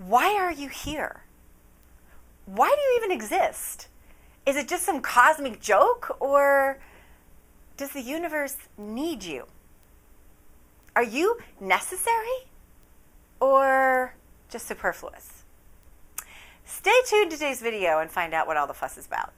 Why are you here? Why do you even exist? Is it just some cosmic joke, or does the universe need you? Are you necessary or just superfluous? Stay tuned to today's video and find out what all the fuss is about.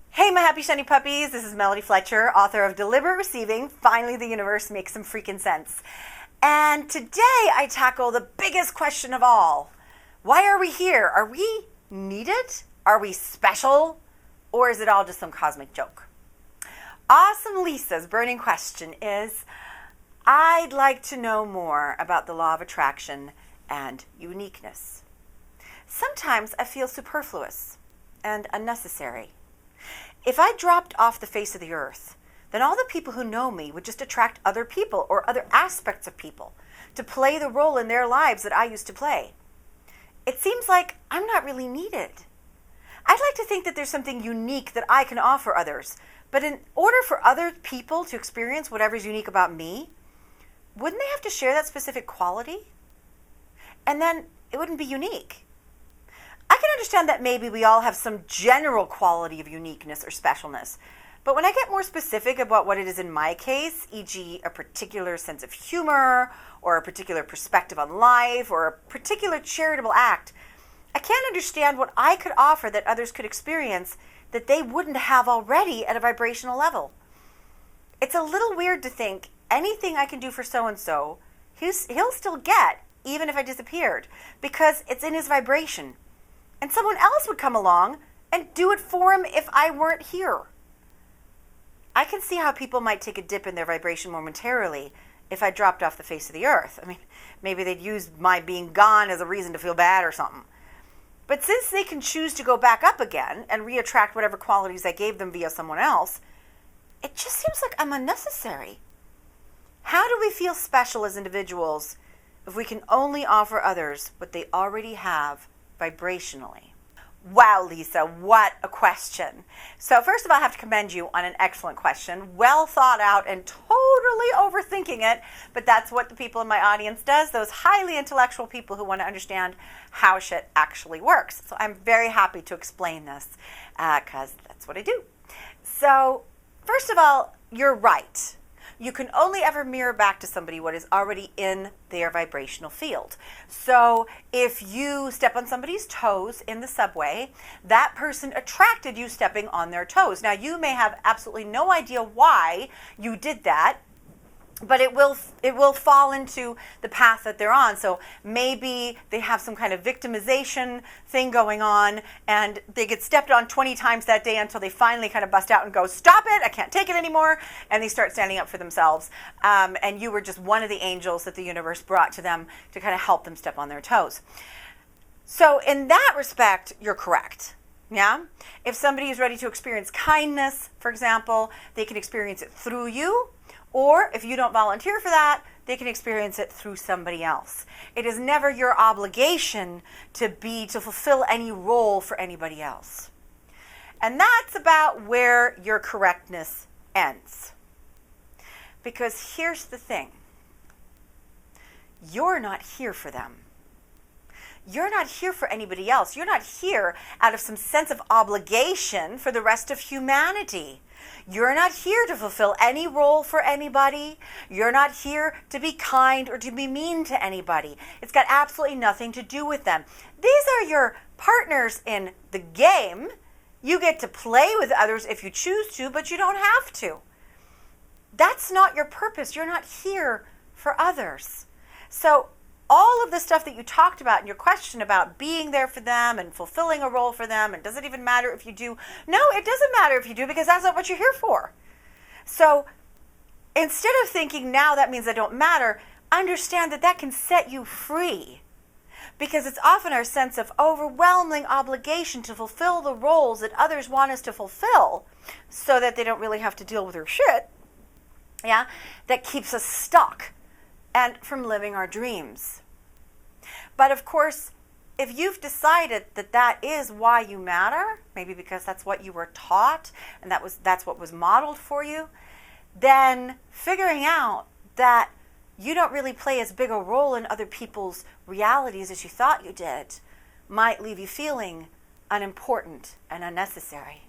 Hey, my happy shiny puppies. This is Melody Fletcher, author of Deliberate Receiving. Finally, the universe makes some freaking sense. And today I tackle the biggest question of all. Why are we here? Are we needed? Are we special? Or is it all just some cosmic joke? Awesome Lisa's burning question is, I'd like to know more about the law of attraction and uniqueness. Sometimes I feel superfluous and unnecessary. If I dropped off the face of the earth, then all the people who know me would just attract other people or other aspects of people to play the role in their lives that I used to play. It seems like I'm not really needed. I'd like to think that there's something unique that I can offer others, but in order for other people to experience whatever's unique about me, wouldn't they have to share that specific quality? And then it wouldn't be unique. I can understand that maybe we all have some general quality of uniqueness or specialness, but when I get more specific about what it is in my case, e.g. a particular sense of humor, or a particular perspective on life, or a particular charitable act, I can't understand what I could offer that others could experience that they wouldn't have already at a vibrational level. It's a little weird to think anything I can do for so-and-so, he'll still get, even if I disappeared, because it's in his vibration. And someone else would come along and do it for him if I weren't here. I can see how people might take a dip in their vibration momentarily if I dropped off the face of the earth. I mean, maybe they'd use my being gone as a reason to feel bad or something. But since they can choose to go back up again and reattract whatever qualities I gave them via someone else, it just seems like I'm unnecessary. How do we feel special as individuals if we can only offer others what they already have vibrationally? Wow, Lisa, what a question. So first of all, I have to commend you on an excellent question. Well thought out and totally overthinking it, but that's what the people in my audience does, those highly intellectual people who want to understand how shit actually works. So I'm very happy to explain this because that's what I do. So first of all, you're right. You can only ever mirror back to somebody what is already in their vibrational field. So if you step on somebody's toes in the subway, that person attracted you stepping on their toes. Now, you may have absolutely no idea why you did that, but it will fall into the path that they're on. So maybe they have some kind of victimization thing going on, and they get stepped on 20 times that day until they finally kind of bust out and go, stop it, I can't take it anymore, and they start standing up for themselves. And you were just one of the angels that the universe brought to them to kind of help them step on their toes. So in that respect, you're correct. Yeah? If somebody is ready to experience kindness, for example, they can experience it through you. Or if you don't volunteer for that, they can experience it through somebody else. It is never your obligation to fulfill any role for anybody else. And that's about where your correctness ends. Because here's the thing. You're not here for them. You're not here for anybody else. You're not here out of some sense of obligation for the rest of humanity. You're not here to fulfill any role for anybody. You're not here to be kind or to be mean to anybody. It's got absolutely nothing to do with them. These are your partners in the game. You get to play with others if you choose to, but you don't have to. That's not your purpose. You're not here for others. So all of the stuff that you talked about in your question about being there for them and fulfilling a role for them, and does it even matter if you do? No, it doesn't matter if you do, because that's not what you're here for. So instead of thinking now that means I don't matter, understand that that can set you free. Because it's often our sense of overwhelming obligation to fulfill the roles that others want us to fulfill so that they don't really have to deal with their shit, yeah, that keeps us stuck and from living our dreams. But of course, if you've decided that that is why you matter, maybe because that's what you were taught and that's what was modeled for you, then figuring out that you don't really play as big a role in other people's realities as you thought you did might leave you feeling unimportant and unnecessary.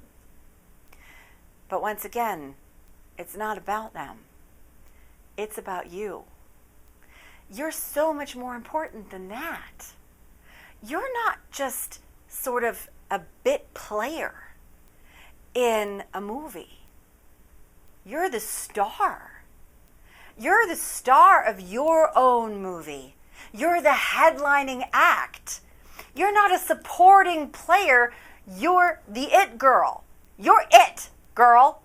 But once again, it's not about them. It's about you. You're so much more important than that. You're not just sort of a bit player in a movie. You're the star. You're the star of your own movie. You're the headlining act. You're not a supporting player. You're the it girl. You're it, girl.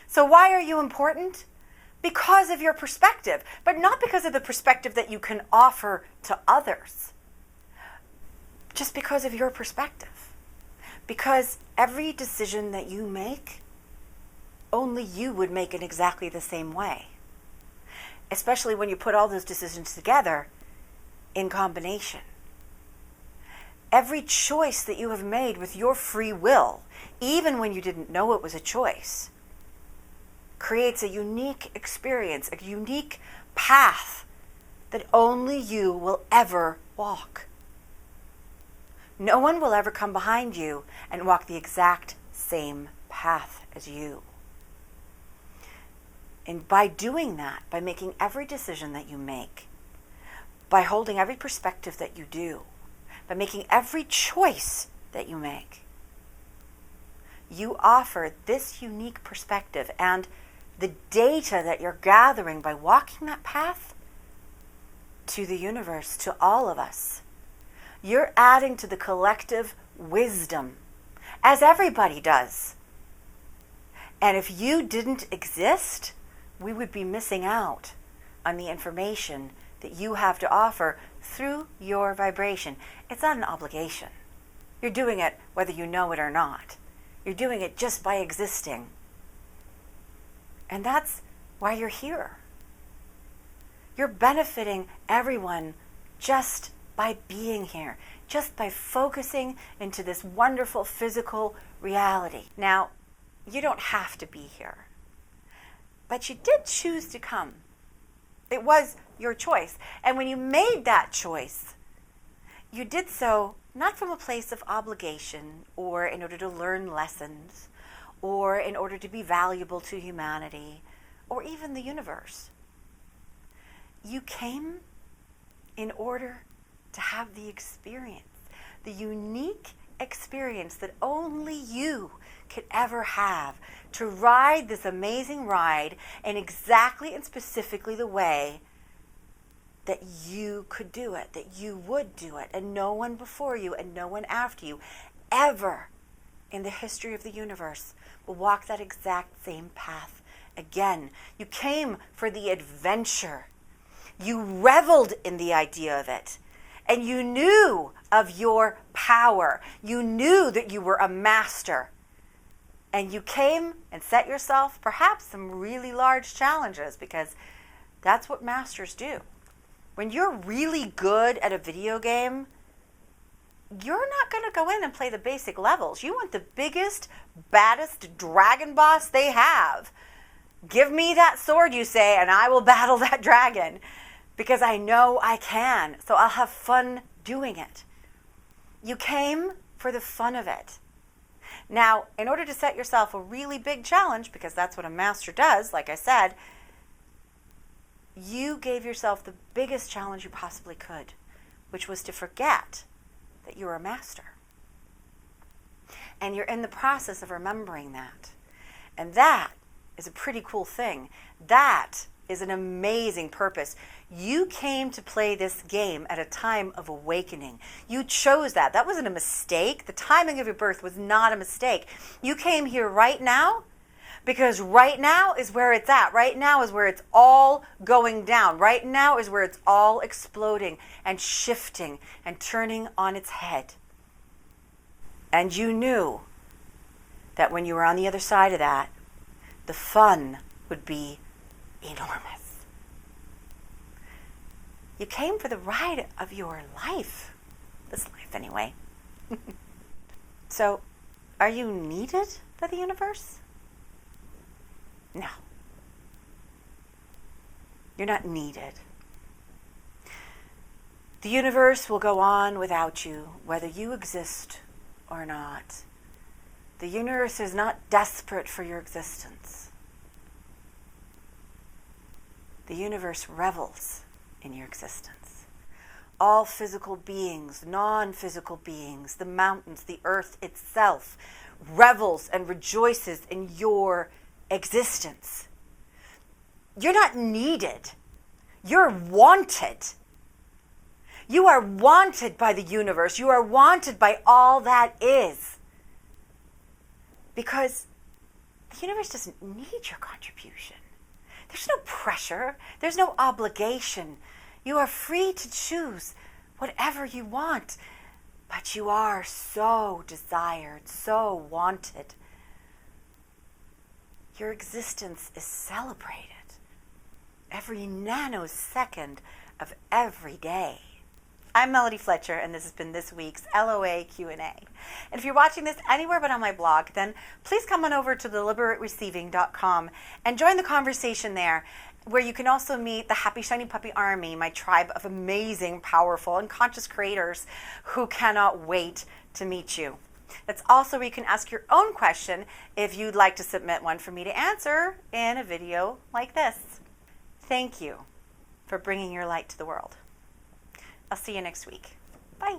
So why are you important? Because of your perspective, but not because of the perspective that you can offer to others. Just because of your perspective. Because every decision that you make, only you would make in exactly the same way. Especially when you put all those decisions together in combination. Every choice that you have made with your free will, even when you didn't know it was a choice, creates a unique experience, a unique path that only you will ever walk. No one will ever come behind you and walk the exact same path as you. And by doing that, by making every decision that you make, by holding every perspective that you do, by making every choice that you make, you offer this unique perspective and the data that you're gathering by walking that path to the universe, to all of us. You're adding to the collective wisdom, as everybody does. And if you didn't exist, we would be missing out on the information that you have to offer through your vibration. It's not an obligation. You're doing it whether you know it or not. You're doing it just by existing. And that's why you're here. You're benefiting everyone just by being here, just by focusing into this wonderful physical reality. Now, you don't have to be here, but you did choose to come. It was your choice. And when you made that choice, you did so not from a place of obligation or in order to learn lessons or in order to be valuable to humanity or even the universe. You came in order to have the experience, the unique experience that only you could ever have, to ride this amazing ride in exactly and specifically the way that you could do it, that you would do it, and no one before you and no one after you ever in the history of the universe will walk that exact same path again. You came for the adventure. You reveled in the idea of it. And you knew of your power. You knew that you were a master. And you came and set yourself perhaps some really large challenges, because that's what masters do. When you're really good at a video game, you're not going to go in and play the basic levels. You want the biggest, baddest dragon boss they have. Give me that sword, you say, and I will battle that dragon. Because I know I can, so I'll have fun doing it. You came for the fun of it. Now, in order to set yourself a really big challenge, because that's what a master does, like I said, you gave yourself the biggest challenge you possibly could, which was to forget that you were a master. And you're in the process of remembering that. And that is a pretty cool thing. That is an amazing purpose. You came to play this game at a time of awakening. You chose that. That wasn't a mistake. The timing of your birth was not a mistake. You came here right now because right now is where it's at. Right now is where it's all going down. Right now is where it's all exploding and shifting and turning on its head. And you knew that when you were on the other side of that, the fun would be enormous. You came for the ride of your life. This life, anyway. So, are you needed by the universe? No. You're not needed. The universe will go on without you, whether you exist or not. The universe is not desperate for your existence. The universe revels in your existence. All physical beings, non-physical beings, the mountains, the earth itself, revels and rejoices in your existence. You're not needed. You're wanted. You are wanted by the universe. You are wanted by all that is. Because the universe doesn't need your contribution. There's no pressure. There's no obligation. You are free to choose whatever you want. But you are so desired, so wanted. Your existence is celebrated every nanosecond of every day. I'm Melody Fletcher, and this has been this week's LOA Q&A. And if you're watching this anywhere but on my blog, then please come on over to deliberatereceiving.com and join the conversation there, where you can also meet the Happy Shiny Puppy Army, my tribe of amazing, powerful, and conscious creators who cannot wait to meet you. That's also where you can ask your own question if you'd like to submit one for me to answer in a video like this. Thank you for bringing your light to the world. I'll see you next week. Bye.